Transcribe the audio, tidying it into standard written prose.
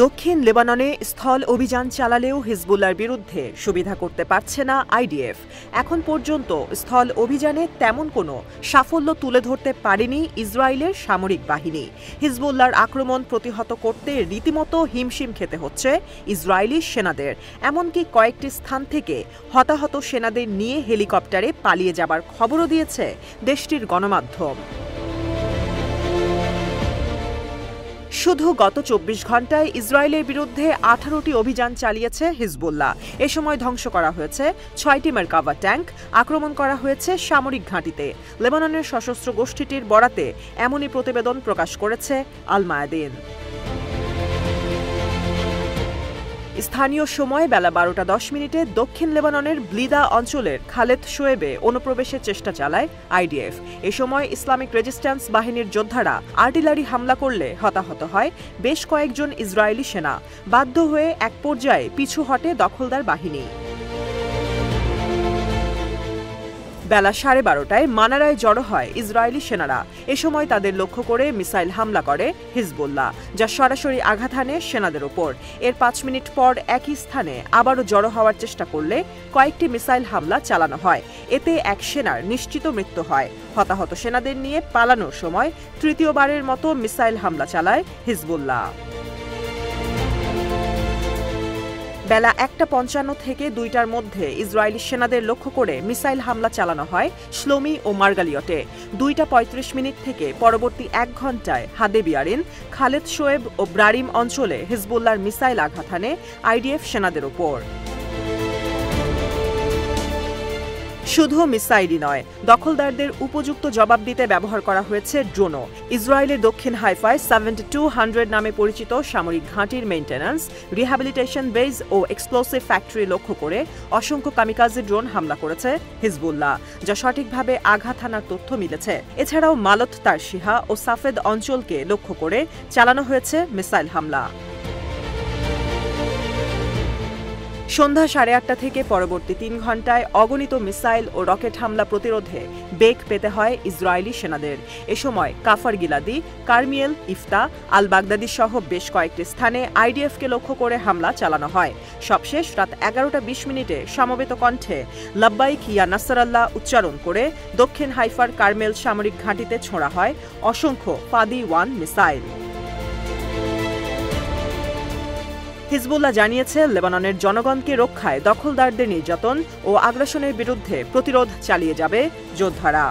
দক্ষিণ লেবাননে স্থল অভিযান চালালেও হিজবুল্লাহর বিরুদ্ধে সুবিধা করতে পারছে না আইডিএফ। এখন পর্যন্ত স্থল অভিযানে তেমন কোনো সাফল্য তুলে ধরতে পারেনি ইসরায়েলের সামরিক বাহিনী। হিজবুল্লাহর আক্রমণ প্রতিহত করতে রীতিমতো হিমশিম খেতে হচ্ছে ইসরায়েলি সেনাদের। এমনকি কয়েকটি স্থান থেকে হতাহত সেনাদের নিয়ে হেলিকপ্টারে পালিয়ে যাবার খবরও দিয়েছে দেশটির গণমাধ্যম। শুধু গত ২৪ ঘণ্টায় ইসরায়েলের বিরুদ্ধে ১৮টি অভিযান চালিয়েছে হিজবুল্লাহ। এ সময় ধ্বংস করা হয়েছে ৬টি মেরকাভা ট্যাঙ্ক, আক্রমণ করা হয়েছে সামরিক ঘাঁটিতে। লেবাননের সশস্ত্র গোষ্ঠীটির বরাতে এমনই প্রতিবেদন প্রকাশ করেছে আল মায়াদিন। স্থানীয় সময় বেলা ১২টা ১০ দক্ষিণ লেবাননের ব্লিদা অঞ্চলের খালেদ শোয়েবে অনুপ্রবেশের চেষ্টা চালায় আইডিএফ। এ সময় ইসলামিক রেজিস্ট্যান্স বাহিনীর যোদ্ধারা আর্টিলারি হামলা করলে হতাহত হয় বেশ কয়েকজন ইসরায়েলি সেনা। বাধ্য হয়ে এক পর্যায়ে পিছু হটে দখলদার বাহিনী। বেলা ১২:৩০টায় মানারায় জড়ো হয় ইসরায়েলি সেনারা। এ সময় তাদের লক্ষ্য করে মিসাইল হামলা করে হিজবুল্লাহ, যা সরাসরি আঘাত হানে সেনাদের ওপর। এর ৫ মিনিট পর একই স্থানে আবারও জড়ো হওয়ার চেষ্টা করলে কয়েকটি মিসাইল হামলা চালানো হয়। এতে এক সেনার নিশ্চিত মৃত্যু হয়। হতাহত সেনাদের নিয়ে পালানোর সময় তৃতীয়বারের মতো মিসাইল হামলা চালায় হিজবুল্লাহ। বেলা ১:৫৫ থেকে ২টার মধ্যে ইসরায়েলি সেনাদের লক্ষ্য করে মিসাইল হামলা চালানো হয় শ্লোমি ও মার্গালিয়টে। ২:৩৫ থেকে পরবর্তী ১ ঘণ্টায় হাদেবিয়ারিন, খালেদ শোয়েব ও ব্রারিম অঞ্চলে হিজবুল্লাহর মিসাইল আঘাত হানে আইডিএফ সেনাদের ওপর। শুধু মিসাইলই নয়, দখলদারদের উপযুক্ত জবাব দিতে ব্যবহার করা হয়েছে ড্রোনও। ইসরায়েলের দক্ষিণ হাইফায় 7200 নামে পরিচিত সামরিক ঘাঁটির মেইনটেন্যান্স, রিহ্যাবিলিটেশন বেজ ও এক্সপ্লোসিভ ফ্যাক্টরি লক্ষ্য করে অসংখ্য কামিকাজে ড্রোন হামলা করেছে হিজবুল্লাহ, যা সঠিকভাবে আঘাত হানার তথ্য মিলেছে। এছাড়াও মালত তারশিহা ও সাফেদ অঞ্চলকে লক্ষ্য করে চালানো হয়েছে মিসাইল হামলা। সন্ধ্যা ৮:৩০ থেকে পরবর্তী ৩ ঘণ্টায় অগণিত মিসাইল ও রকেট হামলা প্রতিরোধে বেগ পেতে হয় ইসরায়েলি সেনাদের। এ সময় কাফার গিলাদি, কারমিয়েল, ইফতা, আল বাগদাদি সহ বেশ কয়েকটি স্থানে আইডিএফকে লক্ষ্য করে হামলা চালানো হয়। সবশেষ রাত ১১:২০ সমবেত কণ্ঠে লাব্বাইক ইয়া নাসরাল্লাহ উচ্চারণ করে দক্ষিণ হাইফার কারমেল সামরিক ঘাঁটিতে ছোঁড়া হয় অসংখ্য ফাদি-1 মিসাইল। হিজবুল্লাহ জানিয়েছে, লেবাননের জনগণকে রক্ষায় দখলদারদের নির্যাতন ও আগ্রাসনের বিরুদ্ধে প্রতিরোধ চালিয়ে যাবে যোদ্ধারা।